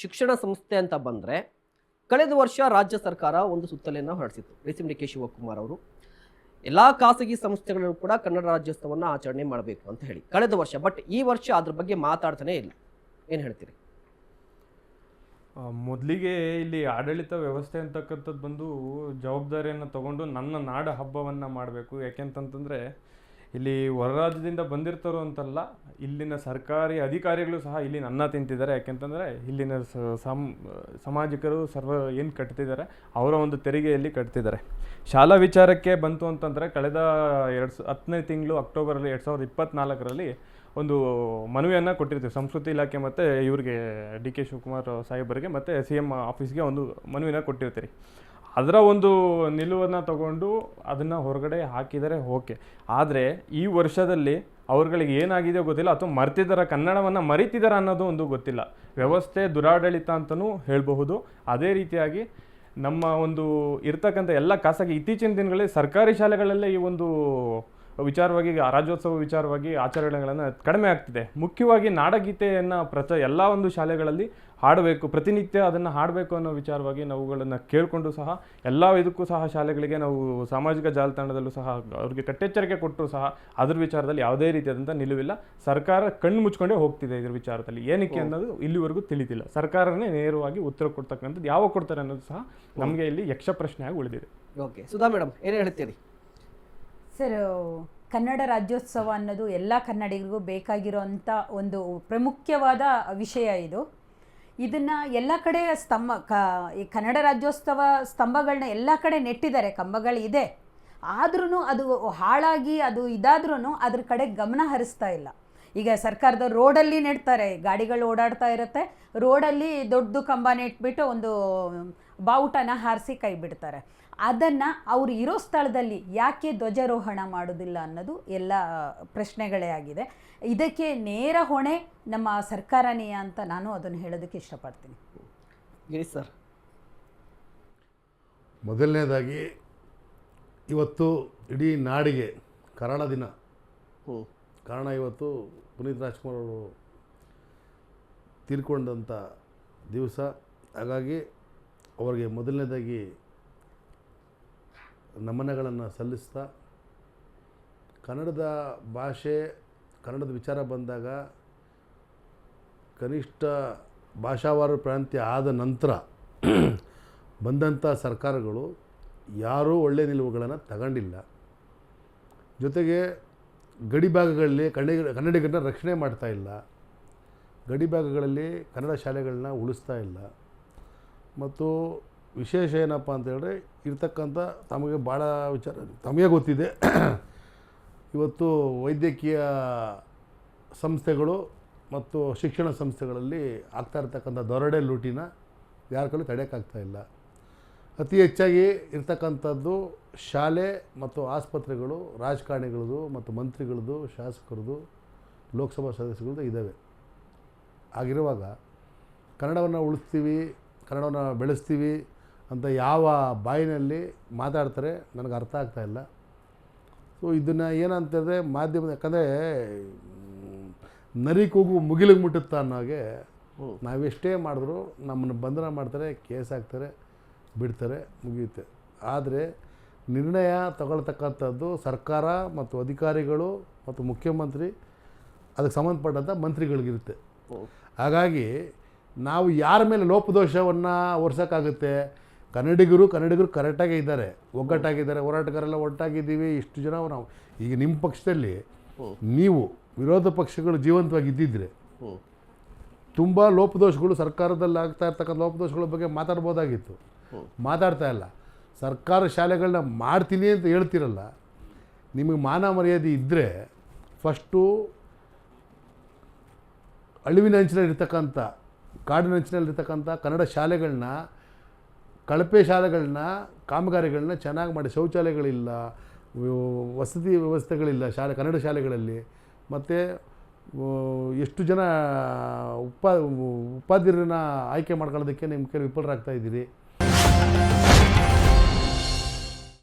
ಶಿಕ್ಷಣ ಸಂಸ್ಥೆ ಅಂತ ಬಂದರೆ ಕಳೆದ ವರ್ಷ ರಾಜ್ಯ ಸರ್ಕಾರ ಒಂದು ಸುತ್ತಲೆಯನ್ನು ಹೊರಡಿಸಿತ್ತು. ಡಿ ಕೆ ಶಿವಕುಮಾರ್ ಅವರು ಎಲ್ಲ ಖಾಸಗಿ ಸಂಸ್ಥೆಗಳು ಕೂಡ ಕನ್ನಡ ರಾಜ್ಯೋತ್ಸವವನ್ನು ಆಚರಣೆ ಮಾಡಬೇಕು ಅಂತ ಹೇಳಿ ಕಳೆದ ವರ್ಷ. ಬಟ್ ಈ ವರ್ಷ ಅದ್ರ ಬಗ್ಗೆ ಮಾತಾಡ್ತಾನೆ ಇಲ್ಲ. ಏನು ಹೇಳ್ತೀರಿ? ಮೊದಲಿಗೆ ಇಲ್ಲಿ ಆಡಳಿತ ವ್ಯವಸ್ಥೆ ಅಂತಕ್ಕಂಥದ್ದು ಬಂದು ಜವಾಬ್ದಾರಿಯನ್ನು ತಗೊಂಡು ನನ್ನ ನಾಡ ಹಬ್ಬವನ್ನು ಮಾಡಬೇಕು. ಯಾಕೆಂತಂತಂದರೆ ಇಲ್ಲಿ ಹೊರ ರಾಜ್ಯದಿಂದ ಬಂದಿರ್ತಾರೋ ಅಂತಲ್ಲ, ಇಲ್ಲಿನ ಸರ್ಕಾರಿ ಅಧಿಕಾರಿಗಳು ಸಹ ಇಲ್ಲಿನ ಅನ್ನ ತಿಂತಿದ್ದಾರೆ. ಯಾಕೆಂತಂದರೆ ಇಲ್ಲಿನ ಸಾಮಾಜಿಕರು ಏನು ಕಟ್ತಿದ್ದಾರೆ ಅವರ ಒಂದು ತೆರಿಗೆಯಲ್ಲಿ ಕಟ್ತಿದ್ದಾರೆ. ಶಾಲಾ ವಿಚಾರಕ್ಕೆ ಬಂತು ಅಂತಂದರೆ ಕಳೆದ 10ನೇ ತಿಂಗಳು ಅಕ್ಟೋಬರಲ್ಲಿ 2024ರಲ್ಲಿ ಒಂದು ಮನವಿಯನ್ನು ಕೊಟ್ಟಿರ್ತೀವಿ ಸಂಸ್ಕೃತಿ ಇಲಾಖೆ ಮತ್ತು ಇವರಿಗೆ ಡಿ ಕೆ ಶಿವಕುಮಾರ್ ಸಾಹೇಬರಿಗೆ ಮತ್ತು CM ಆಫೀಸ್ಗೆ ಒಂದು ಮನವಿನ ಕೊಟ್ಟಿರ್ತೀರಿ. ಅದರ ಒಂದು ನಿಲುವನ್ನು ತಗೊಂಡು ಅದನ್ನು ಹೊರಗಡೆ ಹಾಕಿದರೆ ಓಕೆ. ಆದರೆ ಈ ವರ್ಷದಲ್ಲಿ ಅವ್ರುಗಳಿಗೆ ಏನಾಗಿದೆ ಗೊತ್ತಿಲ್ಲ, ಅಥವಾ ಮರ್ತಿದ್ದಾರೆ, ಕನ್ನಡವನ್ನು ಮರಿತಿದ್ದಾರೆ ಅನ್ನೋದು ಒಂದು ಗೊತ್ತಿಲ್ಲ. ವ್ಯವಸ್ಥೆ ದುರಾಡಳಿತ ಅಂತಲೂ ಹೇಳಬಹುದು. ಅದೇ ರೀತಿಯಾಗಿ ನಮ್ಮ ಒಂದು ಇರ್ತಕ್ಕಂಥ ಎಲ್ಲ ಖಾಸಗಿ ಇತ್ತೀಚಿನ ದಿನಗಳಲ್ಲಿ ಸರ್ಕಾರಿ ಶಾಲೆಗಳಲ್ಲೇ ಈ ಒಂದು ವಿಚಾರವಾಗಿ ರಾಜ್ಯೋತ್ಸವ ವಿಚಾರವಾಗಿ ಆಚರಣೆಗಳನ್ನು ಕಡಿಮೆ ಆಗ್ತಿದೆ. ಮುಖ್ಯವಾಗಿ ನಾಡಗೀತೆಯನ್ನು ಎಲ್ಲ ಒಂದು ಶಾಲೆಗಳಲ್ಲಿ ಹಾಡಬೇಕು, ಪ್ರತಿನಿತ್ಯ ಅದನ್ನು ಹಾಡಬೇಕು ಅನ್ನೋ ವಿಚಾರವಾಗಿ ನಾವುಗಳನ್ನು ಕೇಳಿಕೊಂಡು ಸಹ ಎಲ್ಲ ಇದಕ್ಕೂ ಸಹ ಶಾಲೆಗಳಿಗೆ ನಾವು ಸಾಮಾಜಿಕ ಜಾಲತಾಣದಲ್ಲೂ ಸಹ ಅವ್ರಿಗೆ ಕಟ್ಟೆಚ್ಚರಿಕೆ ಕೊಟ್ಟರು ಸಹ ಅದ್ರ ವಿಚಾರದಲ್ಲಿ ಯಾವುದೇ ರೀತಿಯಾದಂಥ ನಿಲುವಿಲ್ಲ. ಸರ್ಕಾರ ಕಣ್ಣು ಮುಚ್ಕೊಂಡೇ ಹೋಗ್ತಿದೆ ಇದ್ರ ವಿಚಾರದಲ್ಲಿ. ಏನಕ್ಕೆ ಅನ್ನೋದು ಇಲ್ಲಿವರೆಗೂ ತಿಳಿದಿಲ್ಲ. ಸರ್ಕಾರನೇ ನೇರವಾಗಿ ಉತ್ತರ ಕೊಡ್ತಕ್ಕಂಥದ್ದು ಯಾವಾಗ ಕೊಡ್ತಾರೆ ಅನ್ನೋದು ಸಹ ನಮಗೆ ಇಲ್ಲಿ ಯಕ್ಷ ಪ್ರಶ್ನೆಯಾಗಿ ಉಳಿದಿದೆ. ಓಕೆ, ಸುಧಾ ಮೇಡಮ್ ಏನು ಹೇಳ್ತೀರಿ? ಸರ್, ಕನ್ನಡ ರಾಜ್ಯೋತ್ಸವ ಅನ್ನೋದು ಎಲ್ಲ ಕನ್ನಡಿಗರಿಗೂ ಬೇಕಾಗಿರೋಂಥ ಒಂದು ಪ್ರಮುಖವಾದ ವಿಷಯ ಇದು. ಇದನ್ನು ಎಲ್ಲ ಕಡೆ ಈ ಕನ್ನಡ ರಾಜ್ಯೋತ್ಸವ ಸ್ತಂಭಗಳನ್ನ ಎಲ್ಲ ಕಡೆ ನೆಟ್ಟಿದ್ದಾರೆ, ಕಂಬಗಳಿದೆ. ಆದ್ರೂ ಅದು ಹಾಳಾಗಿ ಅದು ಇದಾದ್ರೂ ಅದ್ರ ಕಡೆ ಗಮನ ಹರಿಸ್ತಾ ಇಲ್ಲ. ಈಗ ಸರ್ಕಾರದ ರೋಡಲ್ಲಿ ನೆಡ್ತಾರೆ, ಗಾಡಿಗಳು ಓಡಾಡ್ತಾ ಇರುತ್ತೆ, ರೋಡಲ್ಲಿ ದೊಡ್ಡ ಕಂಬ ನೆಟ್ಬಿಟ್ಟು ಒಂದು ಬಾವುಟನ ಹಾರಿಸಿ ಕೈ ಬಿಡ್ತಾರೆ. ಅದನ್ನು ಅವರು ಇರೋ ಸ್ಥಳದಲ್ಲಿ ಯಾಕೆ ಧ್ವಜಾರೋಹಣ ಮಾಡೋದಿಲ್ಲ ಅನ್ನೋದು ಎಲ್ಲ ಪ್ರಶ್ನೆಗಳೇ ಆಗಿದೆ. ಇದಕ್ಕೆ ನೇರ ಹೊಣೆ ನಮ್ಮ ಸರ್ಕಾರನೇ ಅಂತ ನಾನು ಅದನ್ನು ಹೇಳೋದಕ್ಕೆ ಇಷ್ಟಪಡ್ತೀನಿ. ಸರ್, ಮೊದಲನೇದಾಗಿ ಇವತ್ತು ಇಡೀ ನಾಡಿಗೆ ಕರಾಳ ದಿನ. ಕಾರಣ ಇವತ್ತು ಪುನೀತ್ ರಾಜ್ಕುಮಾರ್ ಅವರು ತೀರ್ಕೊಂಡಂಥ ದಿವಸ. ಹಾಗಾಗಿ ಅವರಿಗೆ ಮೊದಲನೇದಾಗಿ ನಮನಗಳನ್ನು ಸಲ್ಲಿಸ್ತಾ, ಕನ್ನಡದ ಭಾಷೆ ಕನ್ನಡದ ವಿಚಾರ ಬಂದಾಗ ಕನಿಷ್ಠ ಭಾಷಾವಾರು ಪ್ರಾಂತ್ಯ ಆದ ನಂತರ ಬಂದಂಥ ಸರ್ಕಾರಗಳು ಯಾರೂ ಒಳ್ಳೆಯ ನಿಲುವುಗಳನ್ನು ತಗೊಂಡಿಲ್ಲ. ಜೊತೆಗೆ ಗಡಿ ಭಾಗಗಳಲ್ಲಿ ಕನ್ನಡಿಗರನ್ನ ರಕ್ಷಣೆ ಮಾಡ್ತಾ ಇಲ್ಲ. ಗಡಿ ಭಾಗಗಳಲ್ಲಿ ಕನ್ನಡ ಶಾಲೆಗಳನ್ನ ಉಳಿಸ್ತಾ ಇಲ್ಲ. ಮತ್ತು ವಿಶೇಷ ಏನಪ್ಪ ಅಂತ ಹೇಳಿದ್ರೆ, ಇರ್ತಕ್ಕಂಥ ತಮಗೆ ಭಾಳ ವಿಚಾರ ತಮಗೆ ಗೊತ್ತಿದೆ. ಇವತ್ತು ವೈದ್ಯಕೀಯ ಸಂಸ್ಥೆಗಳು ಮತ್ತು ಶಿಕ್ಷಣ ಸಂಸ್ಥೆಗಳಲ್ಲಿ ಆಗ್ತಾ ಇರ್ತಕ್ಕಂಥ ದೊರಡೆ ಲೂಟಿನ ಯಾರ ಕಡೆ ತಡೆಯೋಕ್ಕಾಗ್ತಾಯಿಲ್ಲ. ಅತಿ ಹೆಚ್ಚಾಗಿ ಇರ್ತಕ್ಕಂಥದ್ದು ಶಾಲೆ ಮತ್ತು ಆಸ್ಪತ್ರೆಗಳು ರಾಜಕಾರಣಿಗಳದು ಮತ್ತು ಮಂತ್ರಿಗಳದು, ಶಾಸಕರದು, ಲೋಕಸಭಾ ಸದಸ್ಯಗಳದ್ದು ಇದ್ದಾವೆ. ಆಗಿರುವಾಗ ಕನ್ನಡವನ್ನು ಉಳಿಸ್ತೀವಿ, ಕನ್ನಡವನ್ನು ಬೆಳೆಸ್ತೀವಿ ಅಂತ ಯಾವ ಬಾಯಿನಲ್ಲಿ ಮಾತಾಡ್ತಾರೆ ನನಗೆ ಅರ್ಥ ಆಗ್ತಾಯಿಲ್ಲ. ಸೊ ಇದನ್ನು ಏನಂತಂದರೆ ಮಾಧ್ಯಮದ, ಯಾಕಂದರೆ ನರಿ ಕೂಗು ಮುಗಿಲಿಗೆ ಮುಟ್ಟುತ್ತಾ ಅನ್ನೋ ಹಾಗೆ ನಾವೆಷ್ಟೇ ಮಾಡಿದ್ರು ನಮ್ಮನ್ನು ಬಂಧನ ಮಾಡ್ತಾರೆ, ಕೇಸ್ ಹಾಕ್ತಾರೆ, ಬಿಡ್ತಾರೆ, ಮುಗಿಯುತ್ತೆ. ಆದರೆ ನಿರ್ಣಯ ತಗೊಳ್ತಕ್ಕಂಥದ್ದು ಸರ್ಕಾರ ಮತ್ತು ಅಧಿಕಾರಿಗಳು ಮತ್ತು ಮುಖ್ಯಮಂತ್ರಿ, ಅದಕ್ಕೆ ಸಂಬಂಧಪಟ್ಟಂಥ ಮಂತ್ರಿಗಳಿಗಿರುತ್ತೆ. ಹಾಗಾಗಿ ನಾವು ಯಾರ ಮೇಲೆ ಲೋಪದೋಷವನ್ನು ಹೊರ್ಸೋಕ್ಕಾಗುತ್ತೆ? ಕನ್ನಡಿಗರು ಕರೆಕ್ಟಾಗೇ ಇದ್ದಾರೆ, ಒಗ್ಗಟ್ಟಾಗಿದ್ದಾರೆ, ಹೋರಾಟಗಾರೆಲ್ಲ ಒಟ್ಟಾಗಿದ್ದೀವಿ. ಇಷ್ಟು ಜನ ನಾವು ಈಗ ನಿಮ್ಮ ಪಕ್ಷದಲ್ಲಿ ನೀವು ವಿರೋಧ ಪಕ್ಷಗಳು ಜೀವಂತವಾಗಿ ಇದ್ದಿದ್ರೆ ತುಂಬ ಲೋಪದೋಷಗಳು ಸರ್ಕಾರದಲ್ಲಿ ಆಗ್ತಾ ಇರ್ತಕ್ಕಂಥ ಲೋಪದೋಷಗಳ ಬಗ್ಗೆ ಮಾತಾಡ್ಬೋದಾಗಿತ್ತು. ಮಾತಾಡ್ತಾ ಇಲ್ಲ. ಸರ್ಕಾರ ಶಾಲೆಗಳನ್ನ ಮಾಡ್ತೀನಿ ಅಂತ ಹೇಳ್ತಿರಲ್ಲ. ನಿಮಗೆ ಮಾನ ಮರ್ಯಾದೆ ಇದ್ದರೆ ಫಸ್ಟು ಅಳಿವಿನಂಚಿನಲ್ಲಿರ್ತಕ್ಕಂಥ, ಕಾಡಿನಂಚಿನಲ್ಲಿರ್ತಕ್ಕಂಥ ಕನ್ನಡ ಶಾಲೆಗಳನ್ನ, ಕಳಪೆ ಶಾಲೆಗಳನ್ನ, ಕಾಮಗಾರಿಗಳನ್ನ ಚೆನ್ನಾಗಿ ಮಾಡಿ. ಶೌಚಾಲಯಗಳಿಲ್ಲ, ವಸತಿ ವ್ಯವಸ್ಥೆಗಳಿಲ್ಲ ಕನ್ನಡ ಶಾಲೆಗಳಲ್ಲಿ. ಮತ್ತು ಎಷ್ಟು ಜನ ಉಪಾಧ್ಯರನ್ನ ಆಯ್ಕೆ ಮಾಡ್ಕೊಳ್ಳೋದಕ್ಕೆ ನಿಮ್ಮ ಕೈಲಿ ವಿಫಲರಾಗ್ತಾ ಇದ್ದೀರಿ.